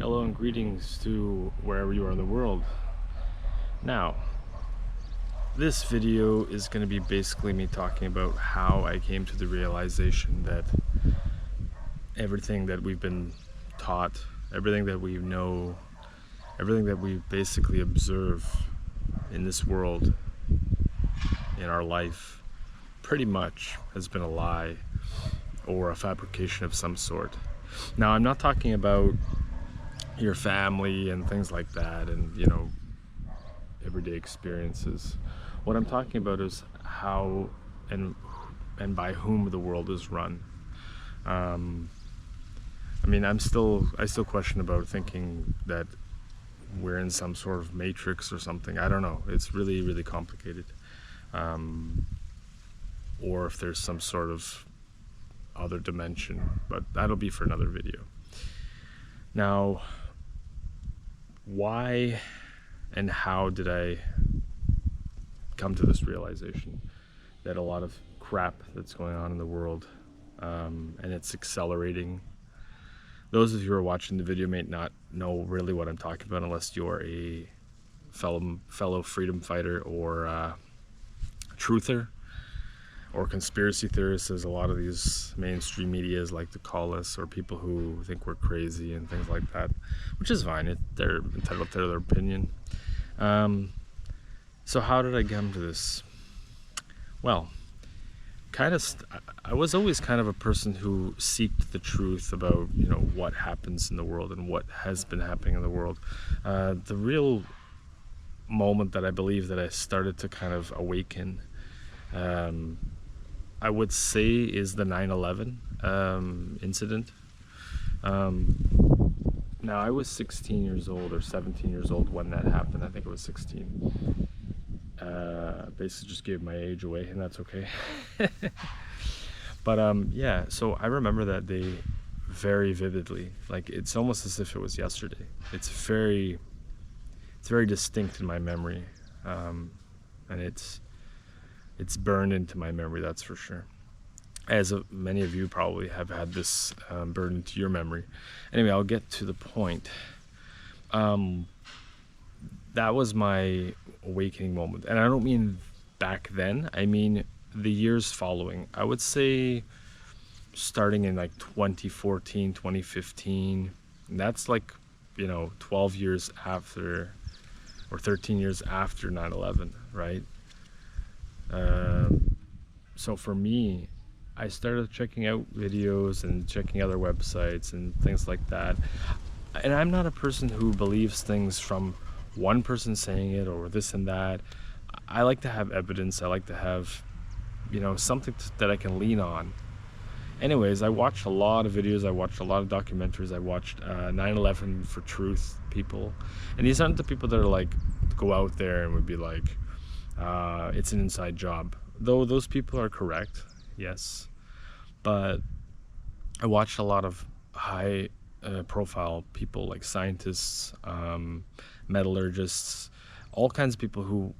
Hello and greetings to wherever you are in the world. Now, this video is going to be basically me talking about how I came to the realization that everything that we've been taught, everything that we know, everything that we basically observe in this world, in our life, pretty much has been a lie or a fabrication of some sort. Now, I'm not talking about your family and things like that and everyday experiences. What I'm talking about is how and by whom the world is run. I still question about thinking that we're in some sort of matrix or something. I don't know, it's really complicated, or if there's some sort of other dimension, but that'll be for another video. Now, why and how did I come to this realization that a lot of crap that's going on in the world, and it's accelerating? Those of you who are watching the video may not know really what I'm talking about unless you're a fellow freedom fighter or truther or conspiracy theorists, as a lot of these mainstream medias like to call us, or people who think we're crazy and things like that, which is fine. They're entitled to their opinion. So how did I come to this? Well, I was always kind of a person who seeked the truth about what happens in the world and what has been happening in the world. The real moment that I believe that I started to kind of awaken, I would say, is the 9/11 incident. Now, I was 16 years old or 17 years old when that happened. I think it was 16. Basically just gave my age away, and that's okay. But yeah, so I remember that day very vividly. Like, it's almost as if it was yesterday. It's very distinct in my memory, and it's burned into my memory, that's for sure. As many of you probably have had this burned into your memory. Anyway, I'll get to the point. That was my awakening moment, and I don't mean back then. I mean the years following. I would say starting in like 2014, 2015. And that's like 12 years after, or 13 years after 9/11, right? So for me, I started checking out videos and checking other websites and things like that. And I'm not a person who believes things from one person saying it or this and that. I like to have evidence. I like to have, something that I can lean on. Anyways, I watched a lot of videos. I watched a lot of documentaries. I watched 9/11 for Truth people. And these aren't the people that are like, go out there and would be like, it's an inside job. Though those people are correct, yes. But I watched a lot of high profile people, like scientists, metallurgists, all kinds of people who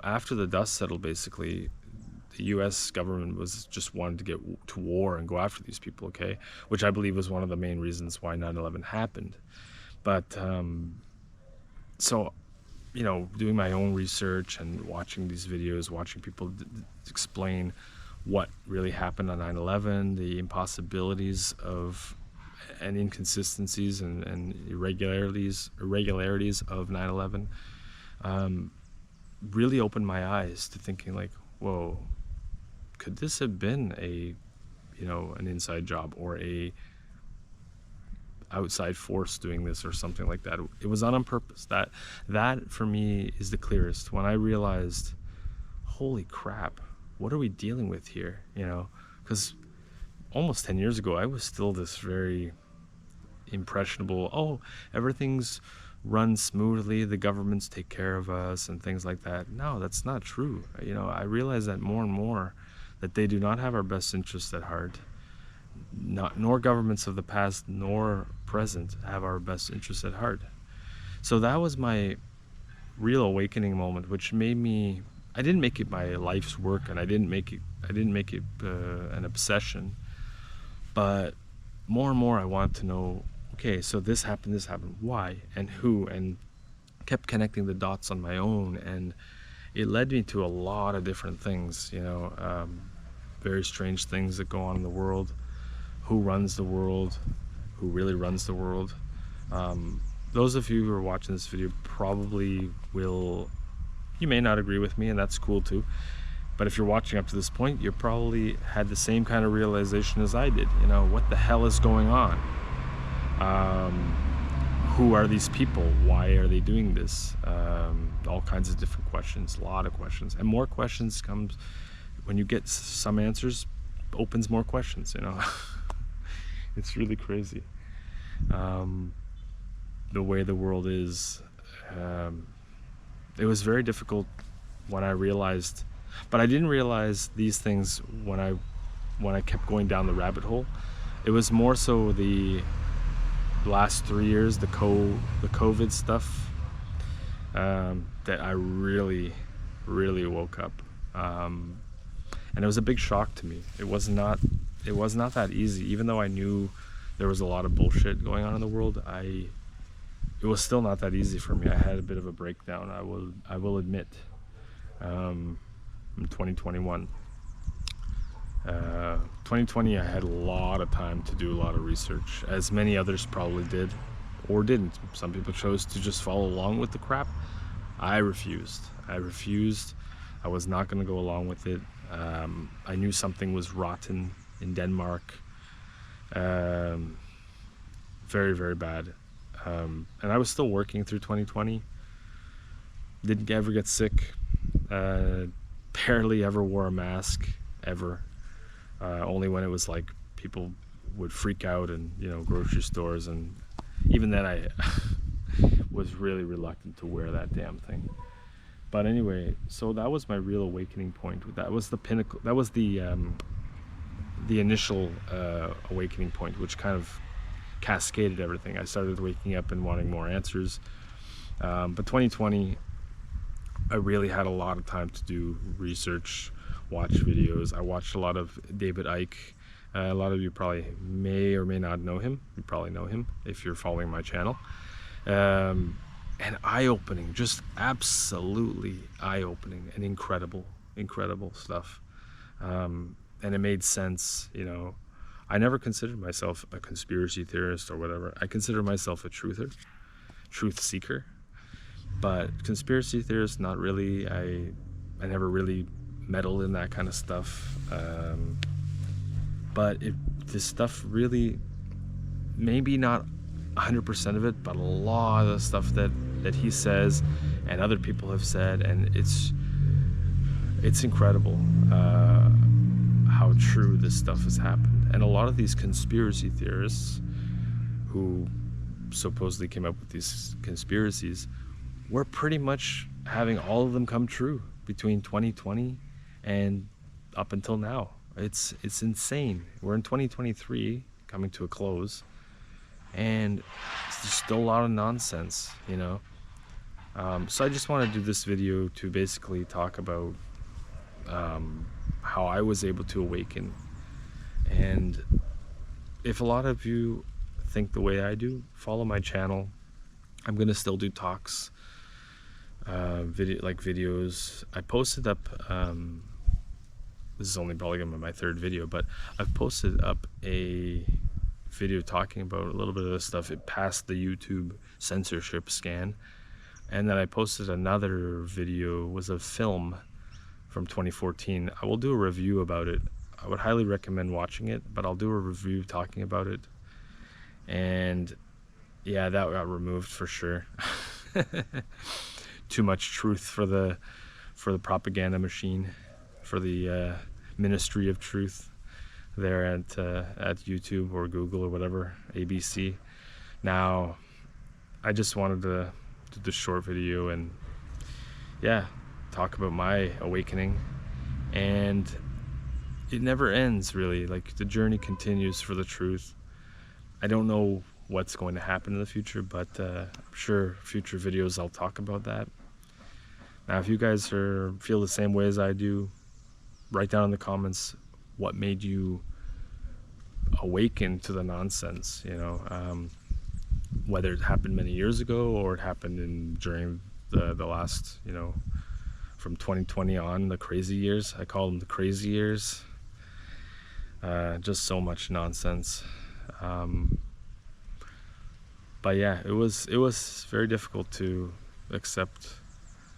after the dust settled, basically, the US government was just wanted to get to war and go after these people, okay? Which I believe was one of the main reasons why 9/11 happened. But, so, doing my own research and watching these videos, watching people explain what really happened on 9/11, the impossibilities of and inconsistencies and irregularities of 9/11, really opened my eyes to thinking like, whoa, could this have been an inside job or a outside force doing this or something like that? It was on purpose. That for me is the clearest, when I realized, holy crap, what are we dealing with here? Because almost 10 years ago, I was still this very impressionable, everything's run smoothly, the governments take care of us and things like that. No, that's not true. I realize that more and more, that they do not have our best interests at heart. Nor governments of the past nor present have our best interests at heart. So that was my real awakening moment, which made me, I didn't make it my life's work, and I didn't make it an obsession, but more and more I wanted to know okay, so this happened, why and who, and kept connecting the dots on my own, and it led me to a lot of different things, very strange things that go on in the world. Who runs the world? Who really runs the world? Those of you who are watching this video probably will, you may not agree with me, and that's cool too. But if you're watching up to this point, you probably had the same kind of realization as I did. What the hell is going on? Who are these people? Why are they doing this? All kinds of different questions, a lot of questions. And more questions comes when you get some answers, opens more questions, It's really crazy. The way the world is. It was very difficult when I realized, but I didn't realize these things when I kept going down the rabbit hole. It was more so the last 3 years, the COVID stuff, that I really woke up, and it was a big shock to me. It was not that easy. Even though I knew there was a lot of bullshit going on in the world, it was still not that easy for me. I had a bit of a breakdown, I will admit, in 2021. 2020, I had a lot of time to do a lot of research, as many others probably did or didn't. Some people chose to just follow along with the crap. I refused. I was not going to go along with it. I knew something was rotten in Denmark. Very, very bad. And I was still working through 2020. Didn't ever get sick. Barely ever wore a mask, ever. Only when it was like people would freak out and, grocery stores. And even then I was really reluctant to wear that damn thing. But anyway, so that was my real awakening point. That was the pinnacle. That was the initial awakening point, which kind of cascaded everything. I started waking up and wanting more answers. But 2020, I really had a lot of time to do research, watch videos. I watched a lot of David Icke. A lot of you probably may or may not know him. You probably know him if you're following my channel. And eye-opening, just absolutely eye-opening and incredible stuff. And it made sense, I never considered myself a conspiracy theorist or whatever. I consider myself a truth seeker. But conspiracy theorist, not really. I never really meddled in that kind of stuff. But this stuff really, maybe not 100% of it, but a lot of the stuff that he says and other people have said, and it's incredible how true this stuff has happened. And a lot of these conspiracy theorists who supposedly came up with these conspiracies, we're pretty much having all of them come true between 2020 and up until now. It's insane. We're in 2023, coming to a close, and there's still a lot of nonsense, So I just want to do this video to basically talk about how I was able to awaken. And if a lot of you think the way I do, follow my channel. I'm gonna still do talks, videos. I posted up, this is only probably gonna be my third video, but I've posted up a video talking about a little bit of this stuff. It passed the YouTube censorship scan. And then I posted another video, was a film from 2014. I will do a review about it. I would highly recommend watching it, but I'll do a review talking about it. And yeah, that got removed for sure. Too much truth for the propaganda machine, for the Ministry of Truth there at YouTube or Google or whatever, ABC. Now, I just wanted to do this short video and yeah, talk about my awakening. And it never ends, really. Like, the journey continues for the truth. I don't know what's going to happen in the future, but I'm sure future videos I'll talk about that. Now, if you guys feel the same way as I do, write down in the comments what made you awaken to the nonsense, whether it happened many years ago or it happened during the last, from 2020 on, the crazy years. I call them the crazy years. Just so much nonsense. But yeah, it was very difficult to accept.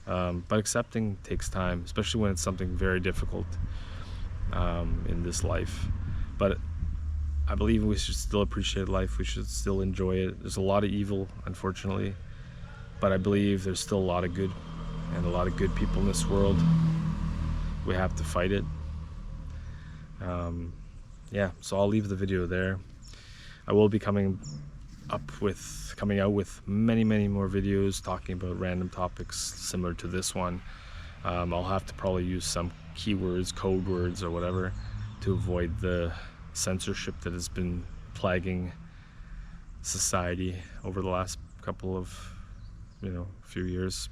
But accepting takes time, especially when it's something very difficult in this life. But I believe we should still appreciate life. We should still enjoy it. There's a lot of evil, unfortunately, but I believe there's still a lot of good and a lot of good people in this world. We have to fight it. Yeah, so I'll leave the video there. I will be coming out with many more videos talking about random topics similar to this one. I'll have to probably use some keywords, code words, or whatever to avoid the censorship that has been plaguing society over the last couple of few years.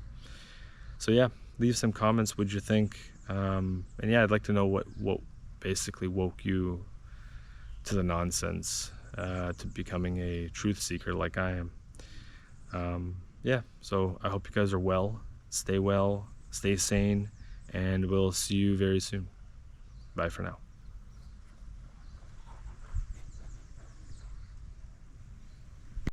So yeah, leave some comments. What'd you think? And yeah, I'd like to know what basically woke you to the nonsense, to becoming a truth seeker like I am. Yeah, so I hope you guys are well, stay sane, and we'll see you very soon. Bye for now.